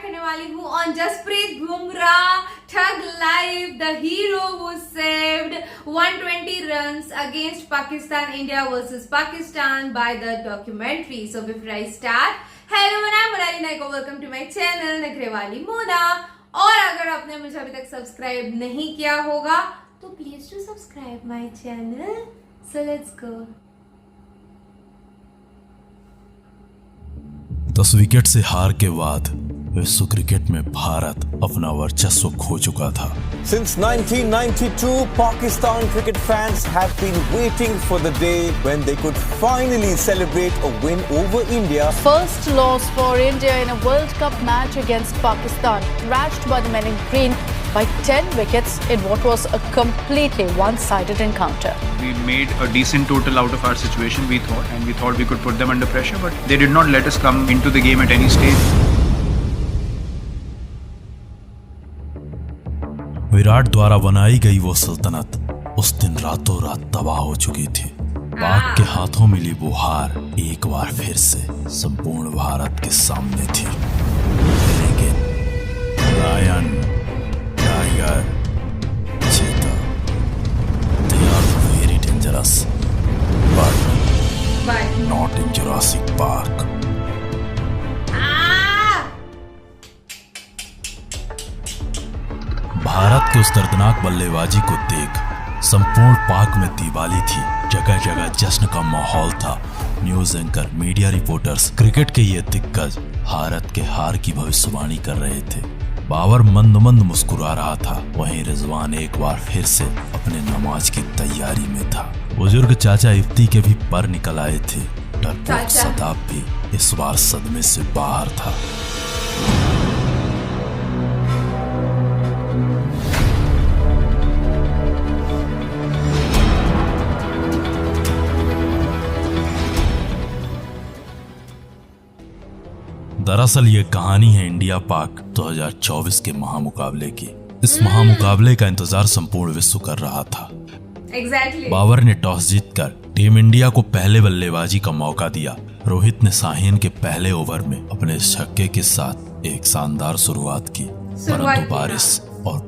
करने वाली हूँ ऑन जसप्रीत बुमराह ठग live, the hero who saved 120 runs against Pakistan, India versus Pakistan by the documentary. So before I start, hello I'm Monali Naik, welcome to my channel नखरे वाली मोना। और अगर आपने मुझे अभी तक सब्सक्राइब नहीं किया होगा तो please to subscribe my channel. So let's go. 10 wicket से हार के बाद विश्व क्रिकेट में भारत अपना वर्चस्व खो चुका था। Since 1992, Pakistan cricket fans have been waiting for the day when they could finally celebrate a win over India. First loss for India in a World Cup match against Pakistan, thrashed by the men in green by 10 wickets in what was a completely one-sided encounter. We made a decent total out of our situation, we thought, and we thought we could put them under pressure, but they did not let us come into the game at any stage. Virat द्वारा बनाई गई वो सल्तनत उस दिन रातों रात तबाह हो चुकी थी। पाक के हाथों मिली वो हार एक बार फिर से संपूर्ण भारत के सामने थी। लेकिन लायन, टाइगर, चीता, they are very dangerous, but not in Jurassic Park. Bharat के उस दर्दनाक बल्लेबाजी को देख संपूर्ण पाक में दिवाली थी। जगह जगह जश्न का माहौल था। News anchor, media reporters, cricket के ये दिग्गज भारत के हार की भविष्यवाणी कर रहे थे। बाबर मंद मंद मुस्कुरा रहा था, वहीं रिजवान एक बार फिर से अपने नमाज की तैयारी में था। बुजुर्ग चाचा इफ्ती के भी पर निकल आए थे। डरपोक सदाब भी इस बार सदमे से बाहर था। दरअसल ये कहानी है इंडिया पाक 2024 के महामुकाबले की। इस महामुकाबले का इंतजार संपूर्ण विश्व कर रहा था। Exactly. बाबर ने टॉस जीतकर टीम इंडिया को पहले बल्लेबाजी का मौका दिया। रोहित ने शाहीन के पहले ओवर में अपने छक्के के साथ एक शानदार शुरुआत की, परंतु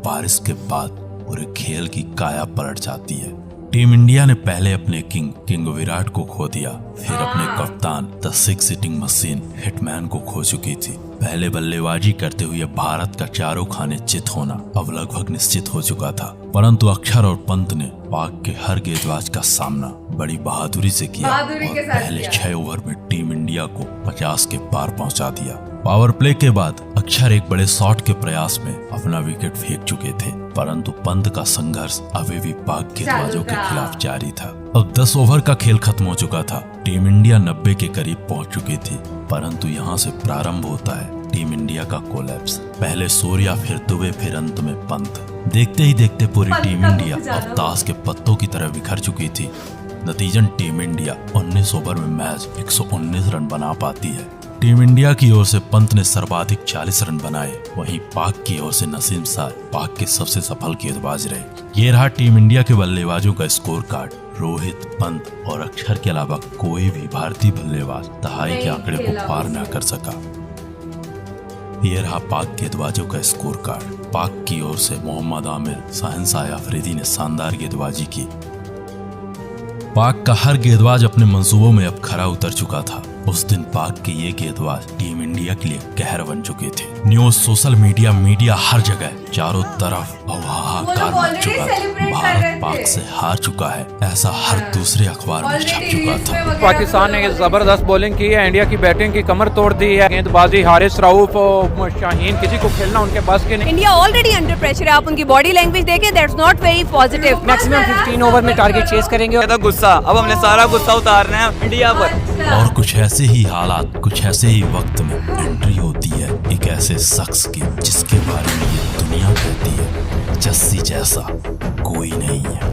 बारिश के बाद पूरे खेल की काया पलट जाती है। टीम इंडिया ने पहले अपने किंग विराट को खो दिया, फिर अपने कप्तान द 6 हिटिंग मशीन हिटमैन को खो चुकी थी। पहले बल्लेबाजी करते हुए भारत का चारों खाने चित होना अब लगभग निश्चित हो चुका था, परंतु अक्षर और पंत ने पाक के हर गेंदबाज का सामना बड़ी बहादुरी से किया और पहले 6 ओवर में टीम इंडिया को 50 के पार पहुंचा दिया। पावर प्ले के बाद अक्षर एक बड़े शॉट के प्रयास में अपना विकेट फेंक चुके थे, परंतु पंत का संघर्ष अभी भी पाक गेंदबाजों के खिलाफ जारी था। अब 10 ओवर का खेल खत्म हो चुका था। टीम इंडिया 90 के करीब पहुंच चुकी थी, परंतु यहाँ से प्रारंभ होता है टीम इंडिया का कोलैप्स। पहले सूर्या, फिर दुबे, फिर अंत में पंत। देखते ही देखते पूरी टीम इंडिया अब ताश के पत्तों की तरह बिखर चुकी थी। नतीजन टीम इंडिया 19 ओवर में मैच 119 रन बना पाती है। टीम इंडिया की ओर से पंत ने सर्वाधिक 40 रन बनाए, वहीं पाक की ओर से नसीम शाह पाक के सबसे सफल गेंदबाज रहे। ये रहा टीम इंडिया के बल्लेबाजों का स्कोर कार्ड। रोहित, पंत और अक्षर के अलावा कोई भी भारतीय बल्लेबाज दहाई के आंकड़े को पार न कर सका। ये रहा पाक गेंदबाजों का स्कोर कार्ड। पाक की ओर से मोहम्मद आमिर, शहनशाह अफरीदी ने शानदार गेंदबाजी की। पाक का हर गेंदबाज अपने मंसूबों में अब खरा उतर चुका था। उस दिन पाक के ये गेंदबाज टीम इंडिया के लिए कहर बन चुके थे। न्यूज, सोशल मीडिया हर जगह चारों तरफ हाहाकार मच चुका था। भारत पाक से हार चुका है, ऐसा हर दूसरे अखबार में छप चुका था। पाकिस्तान ने जबरदस्त बॉलिंग की है, इंडिया की बैटिंग की कमर तोड़ दी है। गेंदबाजी हारिस रऊफ और शाहीन, किसी को खेलना उनके पास के नहीं। इंडिया ऑलरेडी अंडर प्रेशर है। आप उनकी बॉडी लैंग्वेज देखें, that's not very positive. Maximum 15 over में टारगेट चेस करेंगे। गुस्सा, अब हमने सारा गुस्सा उतारना है इंडिया पर। और कुछ ऐसे ही हालात, कुछ ऐसे ही वक्त में एंट्री होती है एक ऐसे शख्स की जिसके बारे में ये दुनिया कहती है जस्सी जैसा कोई नहीं है।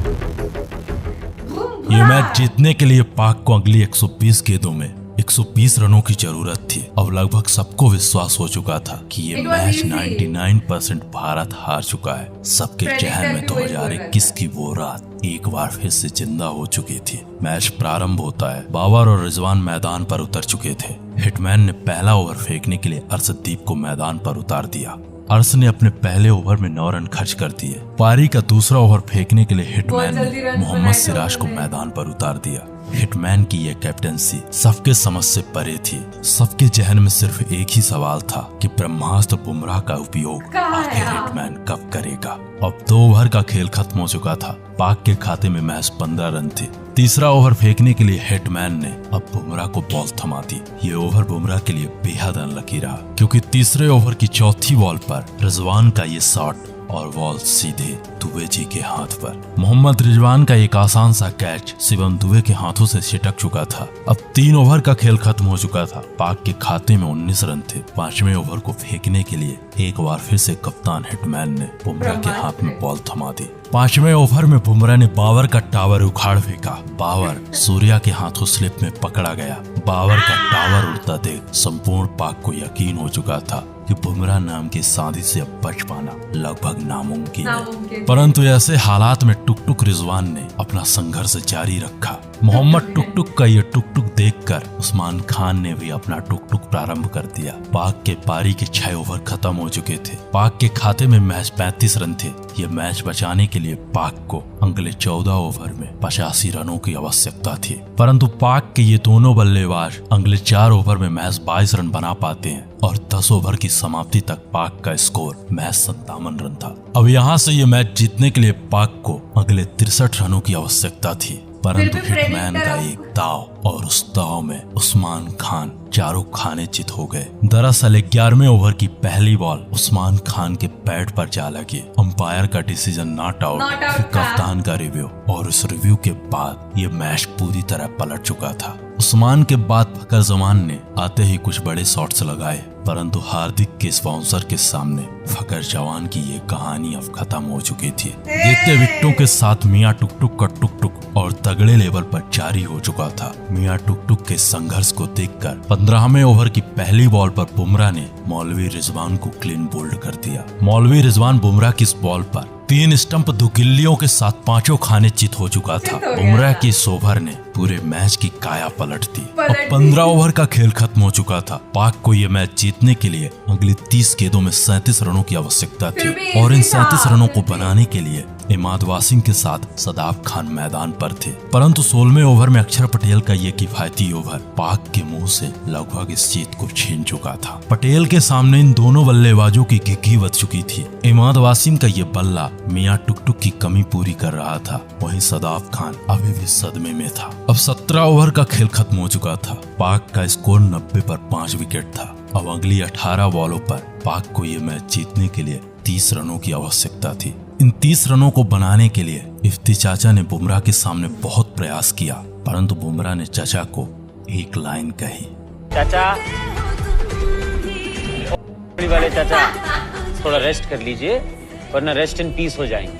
ये मैच जीतने के लिए पाक को अगली 120 गेंदों में 120 रनों की जरूरत थी। अब लगभग सबको विश्वास हो चुका था कि ये मैच 99% भारत हार चुका है। सबके जहन में 2021 की वो रात एक बार फिर से जिंदा हो चुकी थी। मैच प्रारंभ होता है। बाबर और रिजवान मैदान पर उतर चुके थे। हिटमैन ने पहला ओवर फेंकने के लिए अर्शदीप को मैदान पर उतार दिया। अर्श ने अपने पहले ओवर में 9 रन खर्च कर दिए। पारी का दूसरा ओवर फेंकने के लिए हिटमैन ने मोहम्मद सिराज को मैदान पर उतार दिया। हिटमैन की यह कैप्टनसी सबके समझ से परे थी। सबके जहन में सिर्फ एक ही सवाल था कि ब्रह्मास्त्र बुमराह का उपयोग आखिर हिटमैन कब करेगा। अब 2 ओवर का खेल खत्म हो चुका था। पाक के खाते में महज 15 रन थे। तीसरा ओवर फेंकने के लिए हिटमैन ने अब बुमराह को बॉल थमा दी। ये ओवर बुमराह के लिए बेहद अनलकी रहा, क्योंकि तीसरे ओवर की चौथी बॉल पर रिजवान का ये शॉट और बॉल सीधे दुबे जी के हाथ पर। मोहम्मद रिजवान का एक आसान सा कैच शिवम दुबे के हाथों से छिटक चुका था। अब 3 ओवर का खेल खत्म हो चुका था। पाक के खाते में 19 रन थे। 5वें ओवर को फेंकने के लिए एक बार फिर से कप्तान हिटमैन ने बुमराह के हाथ में बॉल थमा दी। 5वें ओवर में बुमराह ने बाबर का टावर उखाड़ फेंका। बाबर सूर्या के हाथों स्लिप में पकड़ा गया। बाबर का टावर उड़ता देख संपूर्ण पाक को यकीन हो चुका था कि बुमराह नाम की साथी से अब बच पाना लगभग नामुमकिन है। परंतु ऐसे हालात में टुक-टुक रिजवान ने अपना संघर्ष जारी रखा। मोहम्मद टुक-टुक का ये टुक-टुक देखकर उस्मान खान ने भी अपना टुक-टुक प्रारंभ कर दिया। पाक के पारी के 6 ओवर खत्म हो चुके थे। पाक के खाते में महज 35 रन थे। ये मैच बचाने के लिए पाक को अगले 14 ओवर में 85 रनों की आवश्यकता थी। परंतु पाक के ये दोनों बल्लेबाज अगले 4 ओवर में महज 22 रन बना पाते हैं और 10 ओवर की समाप्ति तक पाक का स्कोर महज 57 रन था। अब यहाँ से ये मैच जीतने के लिए पाक को अगले 63 रनों की आवश्यकता थी। परंतु हिटमैन का एक दाव और उस दाव में उस्मान खान चारों खाने चित हो गए। दरअसल 11वें ओवर की पहली बॉल उस्मान खान के पैड पर जा लगी। अंपायर का डिसीजन नॉट आउट, फिर कप्तान का रिव्यू और उस रिव्यू के बाद ये मैच पूरी तरह पलट चुका था। उस्मान के बाद फकर जमान ने आते ही कुछ बड़े शॉट्स लगाए, परंतु हार्दिक के स्पॉन्सर के सामने फकर जवान की ये कहानी अब खत्म हो चुकी थी। गिरते विकेटों के साथ मियां टुक-टुक का टुक-टुक और तगड़े लेवल पर जारी हो चुका था। मियां टुक-टुक के संघर्ष को देखकर 15वें ओवर की पहली बॉल पर बुमराह ने मौलवी रिजवान को क्लीन बोल्ड कर दिया। मौलवी रिजवान बुमराह की इस बॉल पर 3 स्टंप 2 गिल्लियों के साथ 5 खाने चित हो चुका था। बुमराह की इस ओवर ने पूरे मैच की काया पलट दी। अब 15 ओवर का खेल खत्म हो चुका था। पाक को ये मैच जीतने के लिए अगली 30 गेंदों में 37 रनों की आवश्यकता थी और इन 37 रनों को बनाने के लिए इमाद वासिम के साथ सदाब खान मैदान पर थे। परंतु 16वें ओवर में अक्षर पटेल का ये किफायती ओवर पाक के मुंह से लगभग इस जीत को छीन चुका था। पटेल के सामने इन दोनों बल्लेबाजों की घिघी बच चुकी थी। इमाद वासिम का ये बल्ला मियां टुक-टुक की कमी पूरी कर रहा था। वहीं सदाब खान अभी भी सदमे में था। अब 17 ओवर का खेल खत्म हो चुका था। पाक का स्कोर 90 पर 5 विकेट था। अब अगली 18 बॉलों पर पाक को ये मैच जीतने के लिए 30 रनों की आवश्यकता थी। इन 30 रनों को बनाने के लिए इफ्ती चाचा ने बुमराह के सामने बहुत प्रयास किया, परंतु बुमराह ने चाचा को एक लाइन कही, चाचा वाले चाचा थोड़ा रेस्ट कर लीजिए वरना रेस्ट इन पीस हो जाएंगे।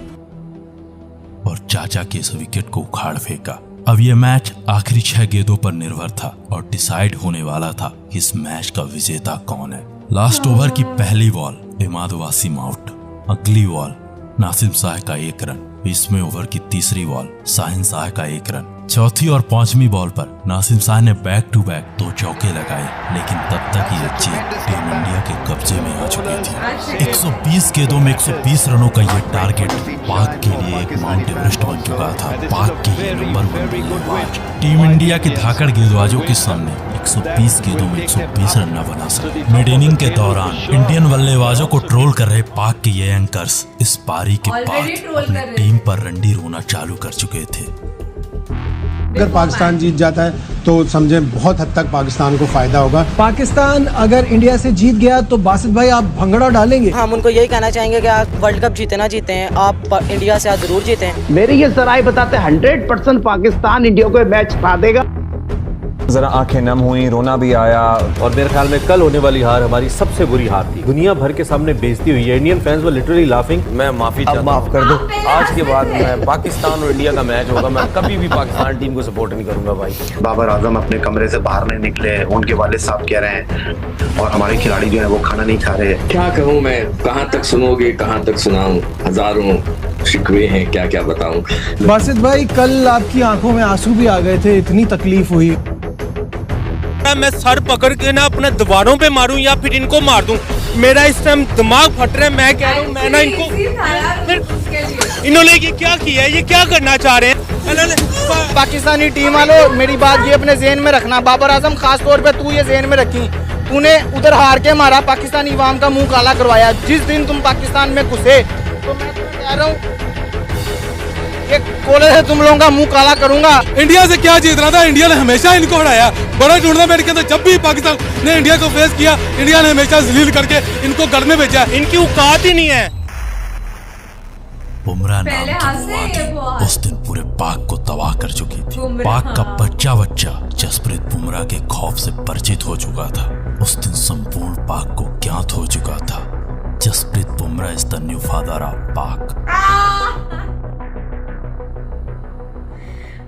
और चाचा के इस विकेट को उखाड़ फेंका। अब ये मैच आखिरी 6 गेंदों पर निर्भर था और डिसाइड होने वाला था कि इस मैच का विजेता कौन है। लास्ट ओवर की पहली बॉल इमाद वासिम आउट। अगली बॉल नासिम शाह का 1 रन। 20वें ओवर की तीसरी बॉल शाहीन शाह का 1 रन। चौथी और 5वीं बॉल पर नासिम शाह ने बैक टू बैक 2 चौके लगाए, लेकिन तब तक ये जीत टीम इंडिया के कब्जे में आ चुकी थी। 120 गेंदों में 120 रनों का ये टारगेट पाक के लिए एक माउंट एवरेस्ट बन चुका था। पाक के ये नंबर 1 बल्लेबाज टीम इंडिया के धाकड़ गेंदबाजों के सामने 120 गेंदों में 120 रन न बना सके। मिड इनिंग के दौरान इंडियन बल्लेबाजों को ट्रोल कर रहे पाक के ये एंकर्स इस पारी के बाद अपनी टीम पर रंडी रोना चालू कर चुके थे। अगर पाकिस्तान जीत जाता है तो समझे बहुत हद तक पाकिस्तान को फायदा होगा। पाकिस्तान अगर इंडिया से जीत गया तो बासित भाई आप भंगड़ा डालेंगे? हम उनको यही कहना चाहेंगे कि आप वर्ल्ड कप जीते ना जीते हैं, आप इंडिया से आज जरूर जीते हैं। मेरी ये सराय बताते 100% पाकिस्तान इंडिया को मैच जिता देगा। जरा आंखें नम हुई, रोना भी आया और मेरे ख्याल में कल होने वाली हार हमारी सबसे बुरी हार थी। दुनिया भर के सामने बेइज्जती हुई है। Indian fans were literally laughing. मैं माफी चाहता हूं, माफ कर दो। आज के बाद मैं पाकिस्तान और इंडिया का मैच होगा, मैं कभी भी पाकिस्तान टीम को सपोर्ट नहीं करूंगा भाई। बाबर आजम अपने कमरे से बाहर नहीं निकले, उनके वालिद साहब कह रहे हैं और हमारे खिलाड़ी जो है वो खाना नहीं खा रहे। क्या कहूँ मैं, कहाँ तक सुनोगे, कहाँ तक सुनाऊं, हजारों शिकवे हैं, क्या क्या बताऊं। बासित भाई कल आपकी आंखों में आंसू भी आ गए थे, इतनी तकलीफ हुई। मैं सर पकड़ के ना अपने दीवारों पे मारूं या फिर इनको मार दूं। मेरा इस टाइम दिमाग फट रहा है। मैं कह रहा हूं मैं ना इनको, इन्होंने ये क्या किया है, ये क्या करना चाह रहे हैं। पाकिस्तानी टीम वालों, मेरी बात ये अपने जहन में रखना, बाबर आजम खास तौर पे तू ये जहन में रखी, तूने उधर हार के मारा, पाकिस्तानी इवाम का मुंह काला करवाया। जिस दिन तुम पाकिस्तान में घुसे तो मैं कह रहा हूँ ये कोले से तुम लोगों का मुंह काला करूंगा। इंडिया से क्या जीत रहा था, इंडिया ने हमेशा इनको हराया। बड़ा टूर्नामेंट के अंदर जब भी पाकिस्तान ने इंडिया को फेस किया, इंडिया ने हमेशा जलील करके इनको गढ़ में भेजा। इनकी औकात ही नहीं है। बुमराह नाम की वो आंधी उस दिन पूरे पाक को तबाह कर चुकी थी। पाक का बच्चा जसप्रीत बुमराह के खौफ से परिचित हो चुका था। उस दिन संपूर्ण पाक को ज्ञात हो चुका था, Jasprit Bumrah is the new father of Pak.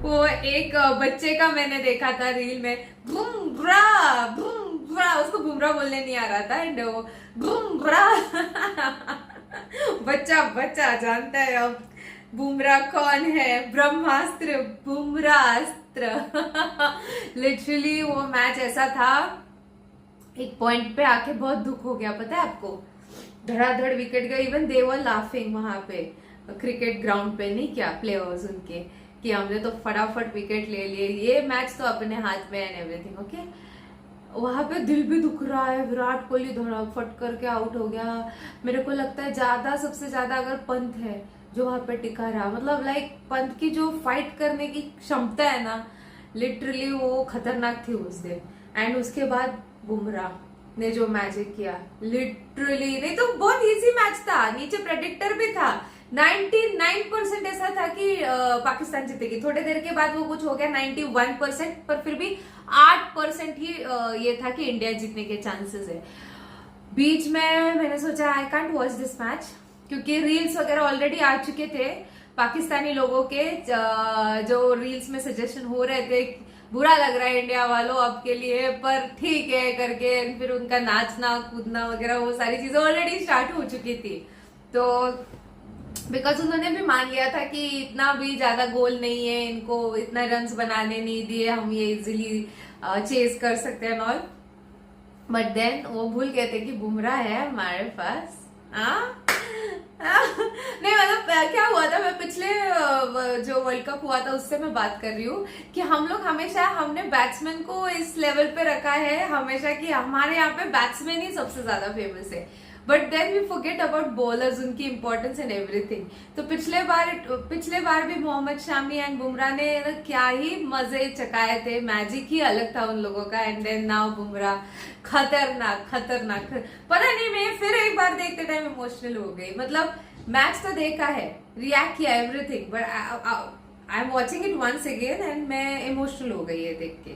वो एक बच्चे का मैंने देखा था रील में, बुमराह, उसको बुमराह बोलने नहीं आ रहा था, एंड वो बुमराह बच्चा जानता है अब बुमराह कौन है, ब्रह्मास्त्र, बुमराहस्त्र। लिटरली वो मैच ऐसा था, एक पॉइंट पे आके बहुत दुख हो गया, पता है आपको, धड़ाधड़ विकेट गए। इवन दे वर लाफिंग वहां पे क्रिकेट ग्राउंड पे, नहीं क्या प्लेयर्स उनके, कि हमने तो फटाफट विकेट ले लिए, ये मैच तो अपने हाथ में एंड एवरीथिंग, ओके। वहां पे दिल भी दुख रहा है, विराट कोहली फट करके आउट हो गया। मेरे को लगता है सबसे ज्यादा अगर पंत है जो वहां पे टिका रहा, मतलब लाइक पंत की जो फाइट करने की क्षमता है ना, लिटरली वो खतरनाक थी उस दिन। एंड उसके बाद बुमराह ने जो मैजिक किया, लिटरली, नहीं तो बहुत इजी मैच था, नीचे प्रेडिक्टर भी था, 99% ऐसा था कि पाकिस्तान जीतेगी। थोड़ी देर के बाद वो कुछ हो गया 91%, पर फिर भी 8% ही ये था कि इंडिया जीतने के चांसेस है। बीच में मैंने सोचा I can't watch this match, क्योंकि रील्स वगैरह ऑलरेडी आ चुके थे पाकिस्तानी लोगों के, जो रील्स में सजेशन हो रहे थे, बुरा लग रहा है इंडिया वालों आपके लिए, पर ठीक है करके, फिर उनका नाचना कूदना वगैरह वो सारी चीजें ऑलरेडी स्टार्ट हो चुकी थी। तो बिकॉज उन्होंने भी मान लिया था कि इतना भी ज्यादा गोल नहीं है, इनको इतना रन्स बनाने नहीं दिए, हम ये इजीली चेस कर सकते हैं ऑल। बट देन वो भूल गए थे कि बुमराह है हमारे पास। नहीं मतलब क्या हुआ था, मैं पिछले जो वर्ल्ड कप हुआ था उससे मैं बात कर रही हूँ कि हम लोग हमेशा, हमने बैट्समैन को इस लेवल पे रखा है हमेशा कि हमारे यहाँ पे बैट्समैन ही सबसे ज्यादा फेमस है, but then we forget about bowlers, उनकी इंपॉर्टेंस एंड एवरीथिंग। तो पिछले बार भी मोहम्मद शामी एंड बुमराह ने क्या ही मजे चकाए थे, मैजिक ही अलग था उन लोगों का। एंड देन नाउ बुमराह, खतरनाक। पता नहीं, मैं फिर एक बार देखते टाइम इमोशनल हो गई। मतलब मैच तो देखा है, रिएक्ट किया everything, but I am watching it once again and मैं इमोशनल हो गई है देख के।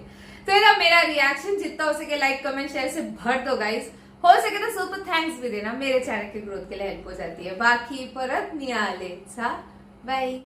तो ये मेरा रिएक्शन, जितना हो सके लाइक कमेंट शेयर से भर दो गाइस, हो सके तो सुपर थैंक्स भी देना, मेरे चैनल की ग्रोथ के लिए हेल्प हो जाती है। बाकी परत नियाले सा, बाय।